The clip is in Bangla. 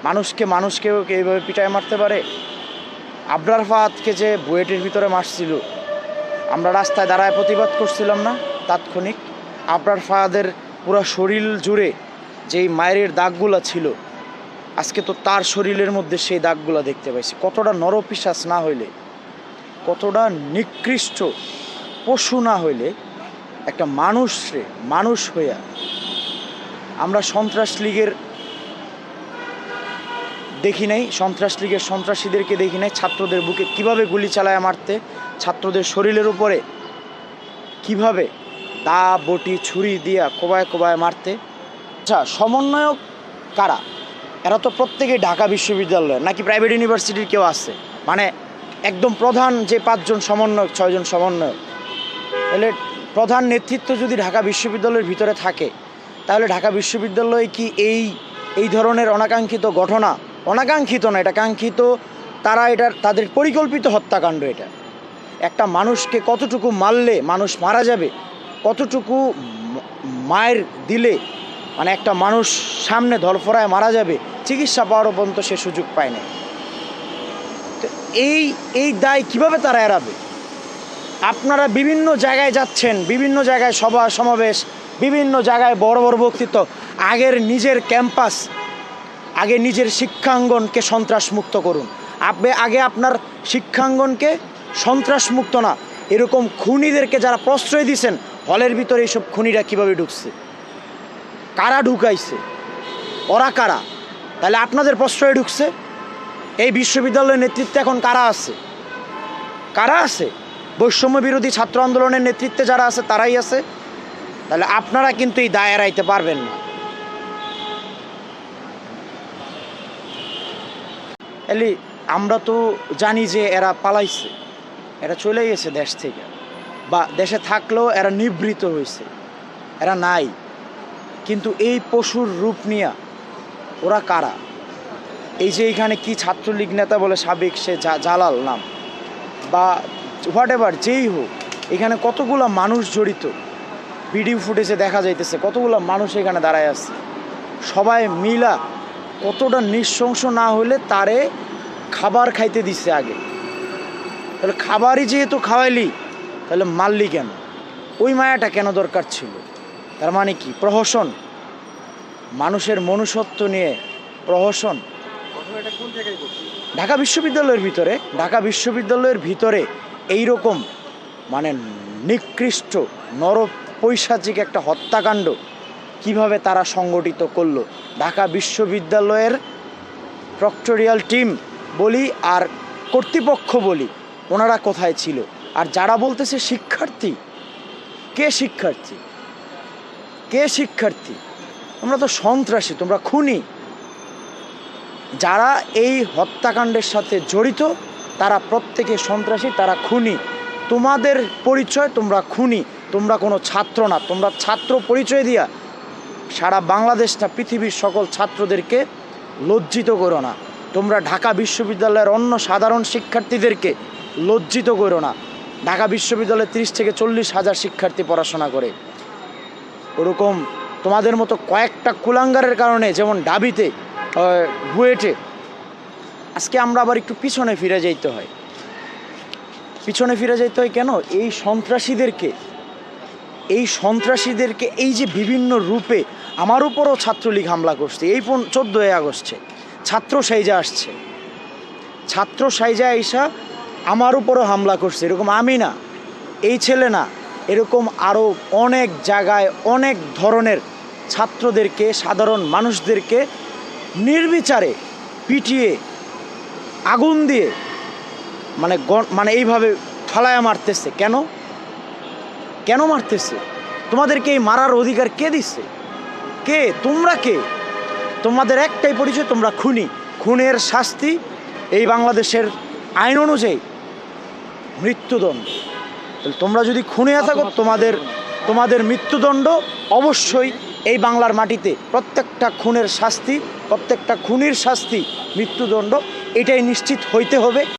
মানুষকেও এইভাবে পিটায় মারতে পারে? আবরার ফাহাদকে যে বুয়েটের ভিতরে মারছিল, আমরা রাস্তায় দাঁড়ায় প্রতিবাদ করছিলাম না তাৎক্ষণিক? আবরার ফাহাদের পুরো শরীর জুড়ে যেই মায়ের দাগগুলো ছিল, আজকে তো তার শরীরের মধ্যে সেই দাগগুলো দেখতে পাইছি। কতটা নরপিশাচ না হইলে, কতটা নিকৃষ্ট পশু না হইলে একটা মানুষ হইয়া আমরা সন্ত্রাস লীগের দেখি নাই, সন্ত্রাসীদেরকে দেখি নাই ছাত্রদের বুকে কিভাবে গুলি চালায় মারতে, ছাত্রদের শরীরের উপরে কিভাবে দা বটি ছুরি দিয়া কোবায় কোবায় মারতে। আচ্ছা, সমন্বয়ক কারা? এরা তো প্রত্যেকেই ঢাকা বিশ্ববিদ্যালয়ের নাকি প্রাইভেট ইউনিভার্সিটির কেউ আছে? মানে একদম প্রধান যে 5 জন সমন্বয়ক, 6 জন সমন্বয়ক, তাহলে প্রধান নেতৃত্ব যদি ঢাকা বিশ্ববিদ্যালয়ের ভিতরে থাকে, তাহলে ঢাকা বিশ্ববিদ্যালয়ে কি এই ধরনের অনাকাঙ্ক্ষিত ঘটনা, অনাকাঙ্ক্ষিত না, এটা কাঙ্ক্ষিত, তাদের পরিকল্পিত হত্যাকাণ্ড। এটা একটা মানুষকে কতটুকু মারলে মানুষ মারা যাবে, কতটুকু মায়ের দিলে মানে একটা মানুষ সামনে ধরফরায় মারা যাবে, চিকিৎসা পাওয়ার পর্যন্ত সে সুযোগ পায় না। তো এই দায় কিভাবে তারা এড়াবে? আপনারা বিভিন্ন জায়গায় যাচ্ছেন, বিভিন্ন জায়গায় সভা সমাবেশ, বিভিন্ন জায়গায় বড় বড় বক্তৃতা। আগের নিজের ক্যাম্পাস, আগে নিজের শিক্ষাঙ্গনকে সন্ত্রাসমুক্ত করুন। আগে আপনার শিক্ষাঙ্গনকে সন্ত্রাসমুক্ত না, এরকম খুনিদেরকে যারা প্রশ্রয় দিয়েছেন হলের ভিতরে, এইসব খুনিরা কিভাবে ঢুকছে, কারা ঢুকাইছে, ওরা কারা? তাহলে আপনাদের প্রশ্রয়ে ঢুকছে। এই বিশ্ববিদ্যালয়ের নেতৃত্বে এখন কারা আছে? বৈষম্য বিরোধী ছাত্র আন্দোলনের নেতৃত্বে যারা আছে তারাই আছে। তাহলে আপনারা কিন্তু এই দায় এড়াইতে পারবেন না। এলি আমরা তো জানি যে এরা পালাইছে, এরা চলে গেছে দেশ থেকে, বা দেশে থাকলেও এরা নিবৃত হয়েছে, এরা নাই। কিন্তু এই পশুর রূপ নিয়ে ওরা কারা? এই যে এখানে কি ছাত্রলীগ নেতা বলে সাবেক, সে জালাল নাম বা হোয়াট এভার যেই হোক, এখানে কতগুলো মানুষ জড়িত, ভিডিও ফুটেজে দেখা যাইতেছে কতগুলো মানুষ এখানে দাঁড়ায় আছে, সবাই মিলা কতটা নৃশংস না হলে তারে খাবার খাইতে দিচ্ছে আগে। তাহলে খাবারই যেহেতু খাওয়াইলি, তাহলে মারলি কেন? ওই মায়াটা কেন দরকার ছিল? তার মানে কি প্রহসন? মানুষের মনুষ্যত্ব নিয়ে প্রহসন? ঢাকা বিশ্ববিদ্যালয়ের ভিতরে এইরকম মানে নিকৃষ্ট নরপৈশাচিক একটা হত্যাকাণ্ড কিভাবে তারা সংগঠিত করলো? ঢাকা বিশ্ববিদ্যালয়ের প্রক্টরিয়াল টিম বলি আর কর্তৃপক্ষ বলি, ওনারা কোথায় ছিল? আর যারা বলতেছে শিক্ষার্থী, কে শিক্ষার্থী? তোমরা তো সন্ত্রাসী, তোমরা খুনি। যারা এই হত্যাকাণ্ডের সাথে জড়িত তারা প্রত্যেকে সন্ত্রাসী, তারা খুনি। তোমাদের পরিচয়, তোমরা খুনি, তোমরা কোনো ছাত্র না। তোমরা ছাত্র পরিচয় দিয়া সারা বাংলাদেশ না, পৃথিবীর সকল ছাত্রদেরকে লজ্জিত করো না। তোমরা ঢাকা বিশ্ববিদ্যালয়ের অন্য সাধারণ শিক্ষার্থীদেরকে লজ্জিত করো না। ঢাকা বিশ্ববিদ্যালয়ে 30 থেকে 40 হাজার শিক্ষার্থী পড়াশোনা করে। ওরকম তোমাদের মতো কয়েকটা কুলাঙ্গারের কারণে, যেমন ঢাবিতে, বুয়েটে, আজকে আমরা আবার একটু পিছনে ফিরে যাইতে হয়। কেন? এই সন্ত্রাসীদেরকে এই যে বিভিন্ন রূপে, আমার উপরও ছাত্রলীগ হামলা করছে। এই 14 আগস্টে ছাত্র সাইজা আইসা আমার উপরও হামলা করছে। এরকম আমি না, এই ছেলে না, এরকম আরও অনেক জায়গায় অনেক ধরনের ছাত্রদেরকে, সাধারণ মানুষদেরকে নির্বিচারে পিটিয়ে, আগুন দিয়ে মানে এইভাবে ফালায়া মারতেছে। কেন মারতেছে? তোমাদেরকে এই মারার অধিকার কে দিচ্ছে? তোমরা কে? তোমাদের একটাই পরিচয়, তোমরা খুনি। খুনের শাস্তি এই বাংলাদেশের আইন অনুযায়ী মৃত্যুদণ্ড। তাহলে তোমরা যদি খুনে থাকো, তোমাদের মৃত্যুদণ্ড অবশ্যই এই বাংলার মাটিতে। প্রত্যেকটা খুনের শাস্তি, প্রত্যেকটা খুনির শাস্তি, মৃত্যুদণ্ড, এটাই নিশ্চিত হইতে হবে।